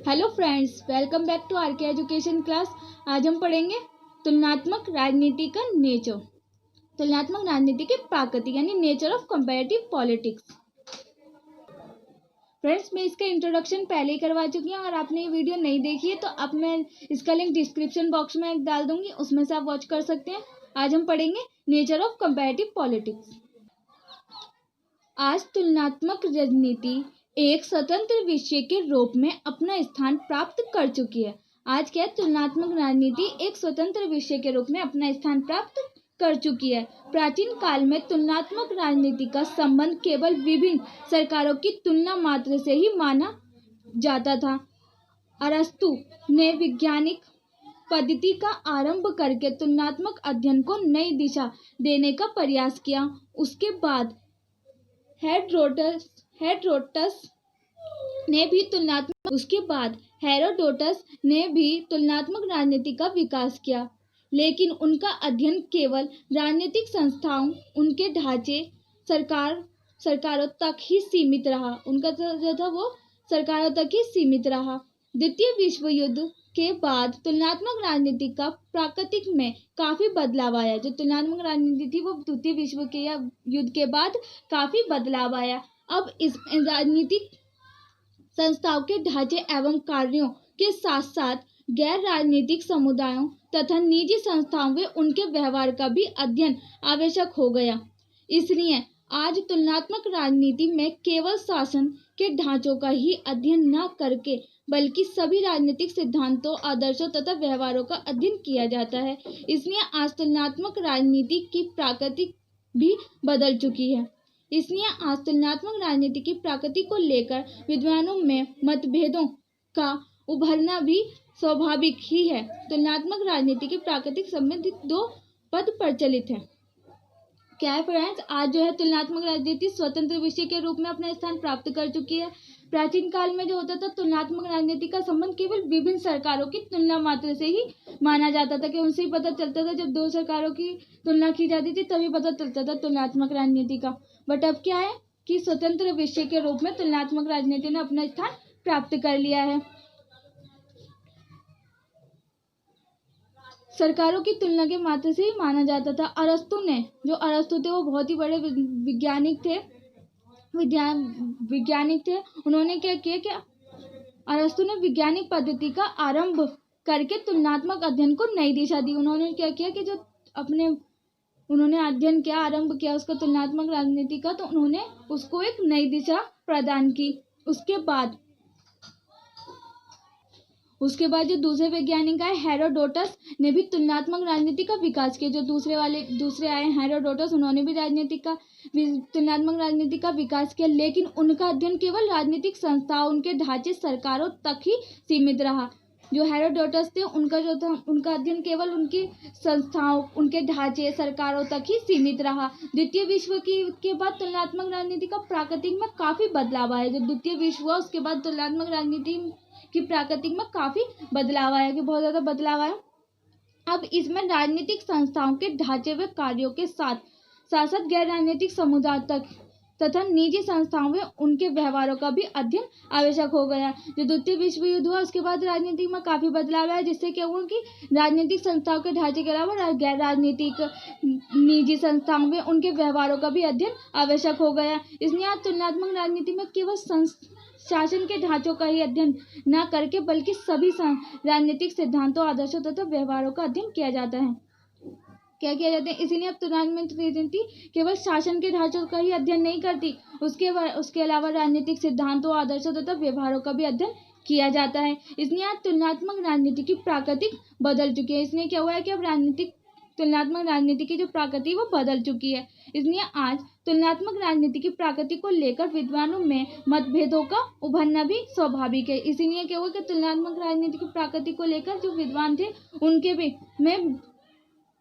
Hello friends, welcome back to R K education class. आज हम पढ़ेंगे तुलनात्मक राजनीति का नेचर, तुलनात्मक राजनीति के प्रकृति यानी nature of comparative politics. Friends, मैं इसका इंट्रोडक्शन पहले ही करवा चुकी हूँ और आपने ये वीडियो नहीं देखी है तो अब मैं इसका लिंक डिस्क्रिप्शन बॉक्स में डाल दूंगी, उसमें से आप वॉच कर सकते हैं। आज हम पढ़ेंगे नेचर ऑफ कंपैरेटिव पॉलिटिक्स। आज तुलनात्मक राजनीति एक स्वतंत्र विषय के रूप में अपना स्थान प्राप्त कर चुकी है। आज क्या तुलनात्मक राजनीति एक स्वतंत्र विषय के रूप में अपना स्थान प्राप्त कर चुकी है। प्राचीन काल में तुलनात्मक राजनीति का संबंध केवल विभिन्न सरकारों की तुलना मात्र से ही माना जाता था। अरस्तु ने वैज्ञानिक पद्धति का आरंभ करके तुलनात्मक अध्ययन को नई दिशा देने का प्रयास किया। उसके बाद हेरोडोटस ने भी तुलनात्मक राजनीति का विकास किया, लेकिन उनका अध्ययन केवल राजनीतिक संस्थाओं, उनके ढांचे, सरकारों तक ही सीमित रहा। उनका जो था वो सरकारों तक ही सीमित रहा। द्वितीय विश्व युद्ध के बाद तुलनात्मक राजनीति का प्रकृति में काफी बदलाव आया। जो तुलनात्मक राजनीति थी वो द्वितीय विश्व के युद्ध के बाद काफी बदलाव आया। अब इस राजनीतिक संस्थाओं के ढांचे एवं कार्यों के साथ साथ गैर राजनीतिक समुदायों तथा निजी संस्थाओं व उनके व्यवहार का भी अध्ययन आवश्यक हो गया। इसलिए आज तुलनात्मक राजनीति में केवल शासन के ढांचों का ही अध्ययन न करके बल्कि सभी राजनीतिक सिद्धांतों, आदर्शों तथा व्यवहारों का अध्ययन किया जाता है। इसलिए आज तुलनात्मक राजनीति की प्रकृति भी बदल चुकी है। की प्रकृति को लेकर विद्वानों में मतभेदों का उभरना भी स्वाभाविक ही है। तुलनात्मक राजनीति के प्राकृतिक संबंधित दो पद प्रचलित हैं। क्या है फ्रेंड्स, आज जो है तुलनात्मक राजनीति स्वतंत्र विषय के रूप में अपना स्थान प्राप्त कर चुकी है। प्राचीन काल में जो होता था तुलनात्मक राजनीति का संबंध केवल विभिन्न सरकारों की तुलना मात्र से ही माना जाता था कि उनसे ही पता चलता था। जब दो सरकारों की तुलना की जाती थी तभी पता चलता था तुलनात्मक राजनीति का। बट अब क्या है कि स्वतंत्र विषय के रूप में तुलनात्मक राजनीति ने अपना स्थान प्राप्त कर लिया है। सरकारों की तुलना के मात्र से ही माना जाता था। अरस्तु थे वो बहुत ही बड़े वैज्ञानिक थे। उन्होंने क्या किया कि अरस्तु ने वैज्ञानिक पद्धति का आरंभ करके तुलनात्मक अध्ययन को नई दिशा दी। उन्होंने क्या किया कि उन्होंने अध्ययन किया, आरंभ किया उसका तुलनात्मक राजनीति का, तो उन्होंने उसको एक नई दिशा प्रदान की। उसके बाद जो दूसरे वैज्ञानिक आए हेरोडोटस ने भी तुलनात्मक राजनीति का विकास किया। जो दूसरे आए हेरोडोटस, उन्होंने भी तुलनात्मक राजनीति का विकास किया, लेकिन उनका अध्ययन केवल राजनीतिक संस्थाओं, उनके ढांचे, सरकारों तक ही सीमित रहा। जो हेरोडोटस थे उनका अध्ययन केवल उनकी संस्थाओं, उनके ढांचे, सरकारों तक ही सीमित रहा। द्वितीय विश्व युद्ध के बाद तुलनात्मक राजनीति का प्रकृति में काफी बदलाव आया। जो द्वितीय विश्व हुआ उसके बाद तुलनात्मक राजनीति की प्रकृति में काफी बदलाव आया, कि बहुत ज्यादा बदलाव आया। अब इसमें राजनीतिक संस्थाओं के ढांचे व कार्यों के साथ साथ गैर राजनीतिक समुदाय तथा निजी संस्थाओं में उनके व्यवहारों का भी अध्ययन आवश्यक हो गया। जो द्वितीय विश्व युद्ध हुआ उसके बाद राजनीति में काफी बदलाव आया, जिससे क्या हुआ कि राजनीतिक संस्थाओं के ढांचे के अलावा गैर राजनीतिक निजी संस्थाओं में उनके व्यवहारों का भी अध्ययन आवश्यक हो गया। इसलिए आज तुलनात्मक राजनीति में केवल शासन के ढांचों का ही अध्ययन न करके बल्कि सभी राजनीतिक सिद्धांतों, आदर्शों तथा व्यवहारों का अध्ययन किया जाता है। इसीलिए अब तुलनात्मक राजनीति केवल शासन के ढांचों का ही अध्ययन नहीं करती, उसके अलावा राजनीतिक सिद्धांतों, आदर्शों तथा व्यवहारों का भी अध्ययन किया जाता है। इसलिए आज तुलनात्मक राजनीति की प्रकृति बदल चुकी है। इसलिए क्या हुआ है कि अब तुलनात्मक राजनीति की जो प्रकृति वो बदल चुकी है। इसलिए आज तुलनात्मक राजनीति की प्रकृति को लेकर विद्वानों में मतभेदों का उभरना भी स्वाभाविक है। इसीलिए क्या हुआ कि तुलनात्मक राजनीति की प्रकृति को लेकर जो विद्वान थे उनके भी में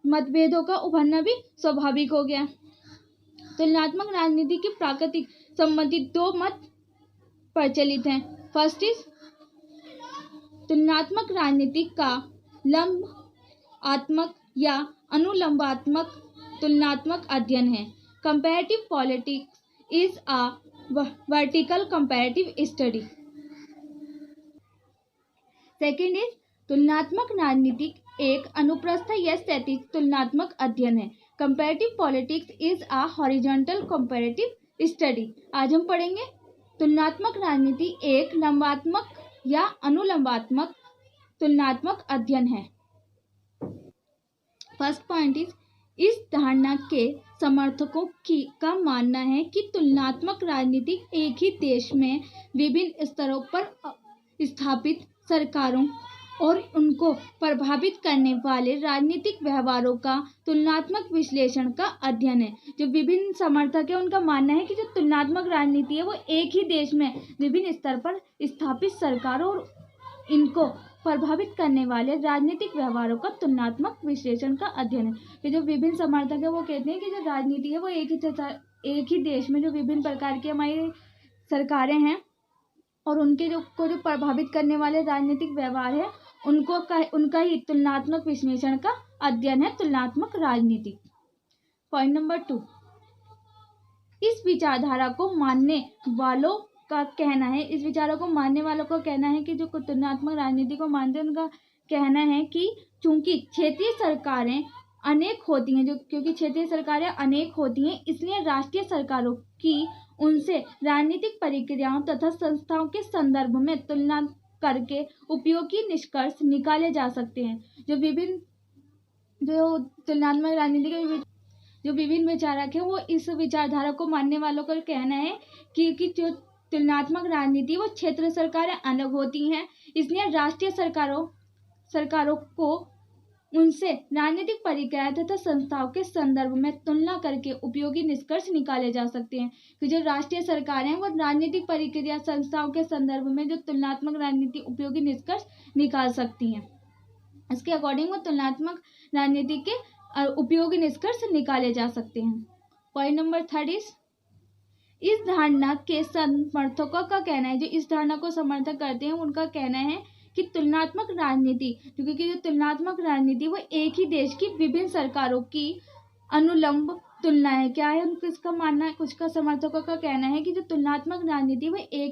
मतभेदों का उभरना भी स्वाभाविक हो गया। तुलनात्मक राजनीति की प्रकृति संबंधित दो मत प्रचलित हैं। फर्स्ट इज तुलनात्मक राजनीति का लंबात्मक या अनुलंबात्मक तुलनात्मक अध्ययन है। Comparative politics is a vertical comparative study. Second is तुलनात्मक राजनीति एक अनुप्रस्थ या स्थैतिक तुलनात्मक अध्ययन है। Comparative politics is a horizontal comparative study. आज हम पढ़ेंगे तुलनात्मक राजनीति एक लंबात्मक या अनुलंबात्मक तुलनात्मक अध्ययन है। फर्स्ट पॉइंट इस धारणा के समर्थकों का मानना है कि तुलनात्मक राजनीति एक ही देश में विभिन्न स्तरों पर स्थापित सरकारों और उनको प्रभावित करने वाले राजनीतिक व्यवहारों का तुलनात्मक विश्लेषण का अध्ययन है। जो विभिन्न समर्थक है उनका मानना है कि जो तुलनात्मक राजनीति है वो एक ही देश में विभिन्न स्तर पर स्थापित सरकारों और इनको प्रभावित करने वाले राजनीतिक व्यवहारों का तुलनात्मक विश्लेषण का अध्ययन है। कि जो विभिन्न समर्थक है वो कहते हैं कि जो राजनीति है वो एक ही देश में जो विभिन्न प्रकार की हमारी सरकारें हैं और उनके जो प्रभावित करने वाले राजनीतिक व्यवहार है उनका ही तुलनात्मक विश्लेषण का अध्ययन है तुलनात्मक राजनीति। पॉइंट नंबर 2, इस विचारधारा को मानने वालों का कहना है कि जो तुलनात्मक राजनीति को मानते हैं उनका कहना है कि चूंकि क्षेत्रीय सरकारें अनेक होती हैं इसलिए राष्ट्रीय सरकारों की उनसे राजनीतिक प्रक्रियाओं तथा संस्थाओं के संदर्भ में तुलना करके उपयोगी निष्कर्ष निकाले जा सकते हैं। जो तुलनात्मक राजनीति के जो विभिन्न विचारक हैं वो इस विचारधारा को मानने वालों का कहना है कि जो तुलनात्मक राजनीति वो क्षेत्र सरकारें अलग होती हैं, इसलिए राष्ट्रीय सरकारों को उनसे राजनीतिक प्रक्रियाएं तथा संस्थाओं के संदर्भ में तुलना करके उपयोगी निष्कर्ष निकाले जा सकते हैं। कि जो राष्ट्रीय सरकारें हैं वो राजनीतिक प्रक्रिया संस्थाओं के संदर्भ में जो तुलनात्मक राजनीति उपयोगी निष्कर्ष निकाल सकती हैं। इसके अकॉर्डिंग वो तुलनात्मक राजनीति के उपयोगी निष्कर्ष निकाले जा सकते हैं। पॉइंट नंबर 3 इस धारणा के समर्थकों का कहना है, जो इस धारणा को समर्थन करते हैं उनका कहना है कि तुलनात्मक राजनीति क्योंकि जो तुलनात्मक राजनीति वो एक ही देश की विभिन्न सरकारों की अनुलंब तुलना है। क्या है इसका मानना है, कुछ का समर्थकों का कहना है कि जो तुलनात्मक राजनीति वो एक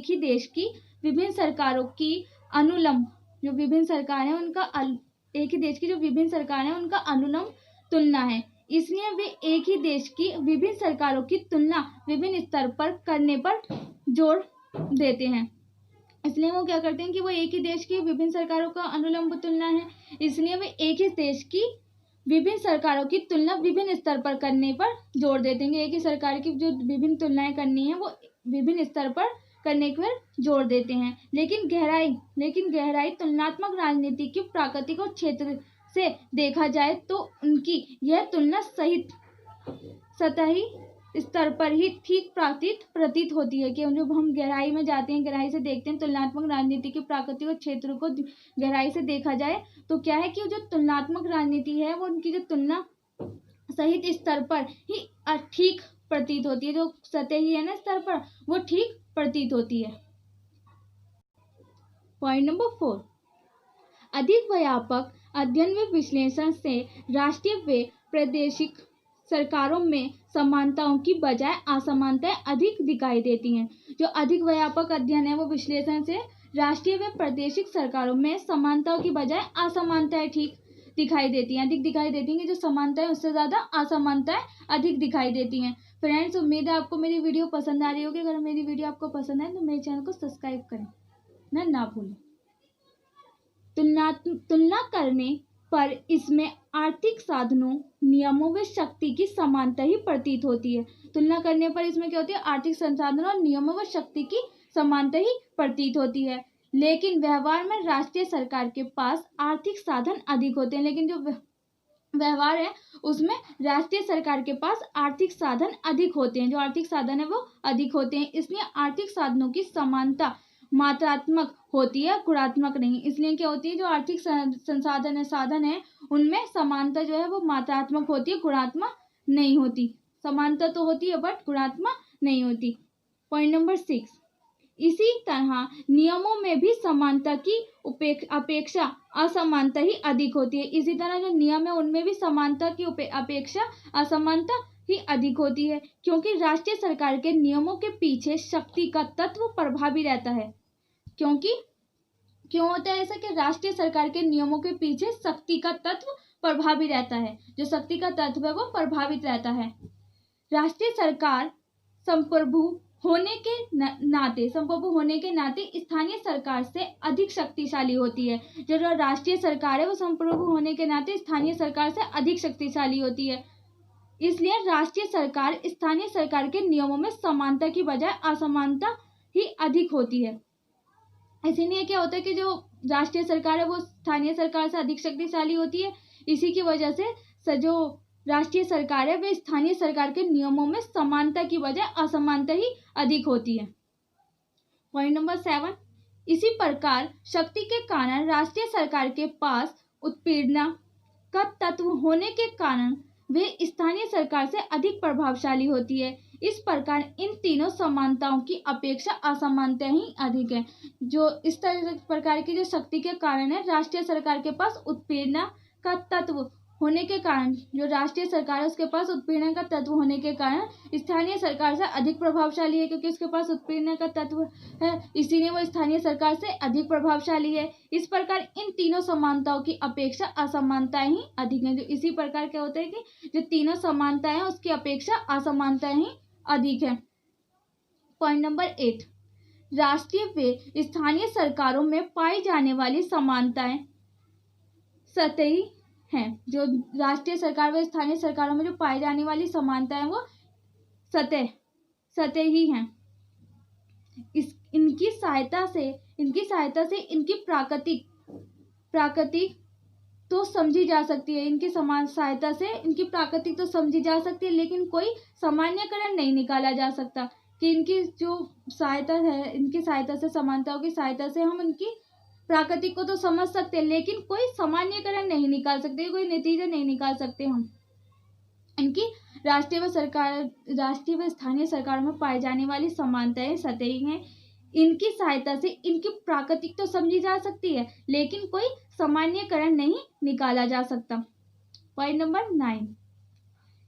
ही देश की विभिन्न सरकारों की अनुलंब जो विभिन्न सरकारें हैं उनका एक ही देश की जो विभिन्न सरकारें हैं उनका अनुलंब तुलना है, इसलिए वे एक ही देश की विभिन्न सरकारों की तुलना विभिन्न स्तर पर करने पर जोर देते हैं। इसलिए वो क्या करते हैं कि वो एक ही देश की विभिन्न सरकारों का अनुलंब तुलना है, इसलिए वे एक ही देश की विभिन्न सरकारों की तुलना विभिन्न स्तर पर करने पर जोर देते हैं। एक ही सरकार की जो विभिन्न तुलनाएं करनी है वो विभिन्न स्तर पर करने पर जोर देते हैं। लेकिन गहराई तुलनात्मक राजनीति की प्राकृतिक और क्षेत्र से देखा जाए तो उनकी यह तुलना सतही स्तर पर ही ठीक प्रतीत होती है। कि जब हम गहराई में जाते हैं, गहराई से देखते हैं तुलनात्मक राजनीति के प्राकृतिक और क्षेत्र को गहराई से देखा जाए तो क्या है कि जो तुलनात्मक राजनीति है वो उनकी जो तुलना सहित स्तर पर ही ठीक प्रतीत होती है। जो सतही है ना स्तर पर वो ठीक प्रतीत होती है। पॉइंट नंबर 4 अधिक व्यापक अध्ययन व विश्लेषण से राष्ट्रीय व प्रादेशिक सरकारों में समानताओं की बजाय असमानताएं अधिक दिखाई देती हैं। जो अधिक व्यापक अध्ययन है वो विश्लेषण से राष्ट्रीय व प्रादेशिक सरकारों में समानताओं की बजाय असमानताएं अधिक दिखाई देती हैं। जो समानताएं उससे ज़्यादा असमानताएं अधिक दिखाई देती हैं। फ्रेंड्स, उम्मीद है आपको मेरी वीडियो पसंद आ रही होगी। अगर मेरी वीडियो आपको पसंद आए तो मेरे चैनल को सब्सक्राइब करें ना भूलें। तुलना करने पर इसमें आर्थिक साधनों, नियमों व शक्ति की समानता ही प्रतीत होती है। तुलना करने पर इसमें क्या होती है, आर्थिक संसाधनों और नियमों व शक्ति की समानता ही प्रतीत होती है। लेकिन व्यवहार में राष्ट्रीय सरकार के पास आर्थिक साधन अधिक होते हैं। लेकिन जो व्यवहार है उसमें राष्ट्रीय सरकार के पास आर्थिक साधन अधिक होते हैं। जो आर्थिक साधन है वो अधिक होते हैं, इसलिए आर्थिक साधनों की समानता मात्रात्मक होती है, गुणात्मक नहीं। इसलिए क्या होती है, जो आर्थिक साधन है उनमें समानता जो है वो मात्रात्मक होती है, गुणात्मक नहीं होती। समानता तो होती है बट गुणात्मक नहीं होती। पॉइंट नंबर 6 इसी तरह नियमों में भी समानता की अपेक्षा असमानता ही अधिक होती है। इसी तरह जो नियम है उनमें भी समानता की अपेक्षा असमानता ही अधिक होती है, क्योंकि राष्ट्रीय सरकार के नियमों के पीछे शक्ति का तत्व प्रभावी रहता है। क्योंकि क्यों होता है ऐसा? कि राष्ट्रीय सरकार के नियमों के पीछे शक्ति का तत्व प्रभावी रहता है। जो शक्ति का तत्व है वो प्रभावित रहता है। राष्ट्रीय सरकार संप्रभु होने के नाते स्थानीय सरकार से अधिक शक्तिशाली होती है। जो राष्ट्रीय सरकार है वो संप्रभु होने के नाते स्थानीय सरकार से अधिक शक्तिशाली होती है। इसलिए राष्ट्रीय सरकार स्थानीय सरकार के नियमों में समानता की बजाय असमानता ही अधिक होती है। इसीलिए क्या होता है कि जो राष्ट्रीय सरकार है वो स्थानीय सरकार से अधिक शक्तिशाली होती है। इसी की वजह से जो राष्ट्रीय सरकार है वे स्थानीय सरकार के नियमों में समानता की बजाय असमानता ही अधिक होती है। पॉइंट नंबर 7, इसी प्रकार शक्ति के कारण राष्ट्रीय सरकार के पास उत्पीड़ना का तत्व होने के कारण वे स्थानीय सरकार से अधिक प्रभावशाली होती है। इस प्रकार इन तीनों समानताओं की अपेक्षा असमानता ही अधिक है। जो इस प्रकार की जो शक्ति के कारण है, राष्ट्रीय सरकार के पास उत्पीड़ना का तत्व होने के कारण, जो राष्ट्रीय सरकार है उसके पास उत्पीड़न का तत्व होने के कारण स्थानीय सरकार से अधिक प्रभावशाली है, क्योंकि उसके पास उत्पीड़न का तत्व है, इसीलिए वो स्थानीय सरकार से अधिक प्रभावशाली है। इस प्रकार इन तीनों समानताओं की अपेक्षा असमानताएं ही अधिक है। जो इसी प्रकार क्या होता है कि जो तीनों समानताएं हैं उसकी अपेक्षा असमानताएं ही अधिक है। पॉइंट नंबर 8, राष्ट्रीय व स्थानीय सरकारों में पाई जाने वाली समानताएं सतही हैं। जो राष्ट्रीय सरकार व स्थानीय सरकारों में जो पाई जाने वाली समानताएं वो सतह ही हैं। इनकी सहायता से इनकी प्राकृतिक तो समझी जा सकती है। इनकी समान सहायता से इनकी प्राकृतिक तो समझी जा सकती है, लेकिन कोई सामान्यकरण नहीं निकाला जा सकता कि इनकी जो सहायता है, इनकी सहायता से, समानताओं की सहायता से हम इनकी प्राकृतिक को तो समझ सकते हैं, लेकिन कोई सामान्यकरण नहीं निकाल सकते, कोई नतीजा नहीं निकाल सकते हम। इनकी राष्ट्रीय व स्थानीय सरकारों में पाई जाने वाली समानताएं सतही हैं। इनकी सहायता से इनकी प्राकृतिक तो समझी जा सकती है, लेकिन कोई सामान्यकरण नहीं निकाला जा सकता। पॉइंट नंबर 9,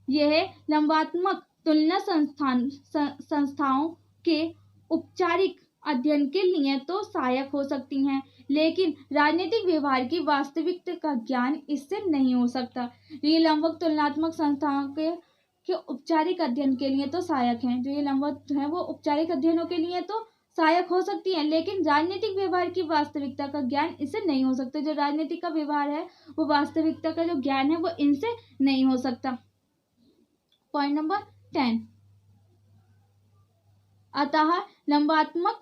यह लंबात्मक तुलना संस्थाओं के औपचारिक अध्ययन के लिए तो सहायक हो सकती हैं, लेकिन राजनीतिक व्यवहार की वास्तविकता का ज्ञान इससे नहीं हो सकता। ये लंबवत तुलनात्मक संस्थाओं के औपचारिक अध्ययन के लिए तो सहायक हैं। जो ये लंबवत है वो औपचारिक अध्ययनों के लिए तो सहायक हो सकती हैं, लेकिन राजनीतिक व्यवहार की वास्तविकता का ज्ञान इससे नहीं हो सकता। जो राजनीतिक का व्यवहार है वो वास्तविकता का जो ज्ञान है वो इनसे नहीं हो सकता। पॉइंट नंबर 10, अतः लंबात्मक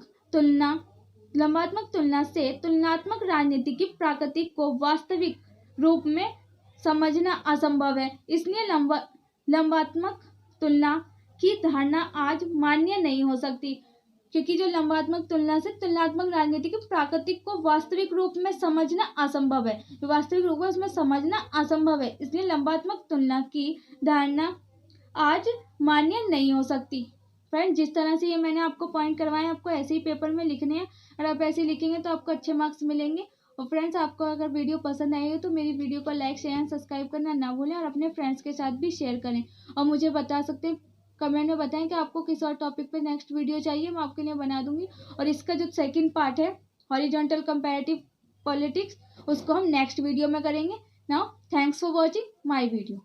तुलना से तुलनात्मक राजनीति की प्रकृति को वास्तविक रूप में समझना असंभव है। इसलिए लंबात्मक तुलना की धारणा आज मान्य नहीं हो सकती, क्योंकि जो लंबात्मक तुलना से तुलनात्मक राजनीति की प्रकृति को वास्तविक रूप में समझना असंभव है। जो वास्तविक रूप है उसमें समझना असंभव है, इसलिए लंबात्मक तुलना की धारणा आज मान्य नहीं हो सकती। फ्रेंड्स, जिस तरह से ये मैंने आपको पॉइंट करवाए आपको ऐसे ही पेपर में लिखने हैं, और आप ऐसे लिखेंगे तो आपको अच्छे मार्क्स मिलेंगे। और फ्रेंड्स, आपको अगर वीडियो पसंद आई हो तो मेरी वीडियो को लाइक, शेयर एंड सब्सक्राइब करना ना भूलें, और अपने फ्रेंड्स के साथ भी शेयर करें। और मुझे बता सकते हैं, कमेंट में बताएं कि आपको किस और टॉपिक पे नेक्स्ट वीडियो चाहिए, मैं आपके लिए बना दूंगी। और इसका जो सेकंड पार्ट है हॉरिजॉन्टल कंपैरेटिव पॉलिटिक्स, उसको हम नेक्स्ट वीडियो में करेंगे। Now thanks for watching my video.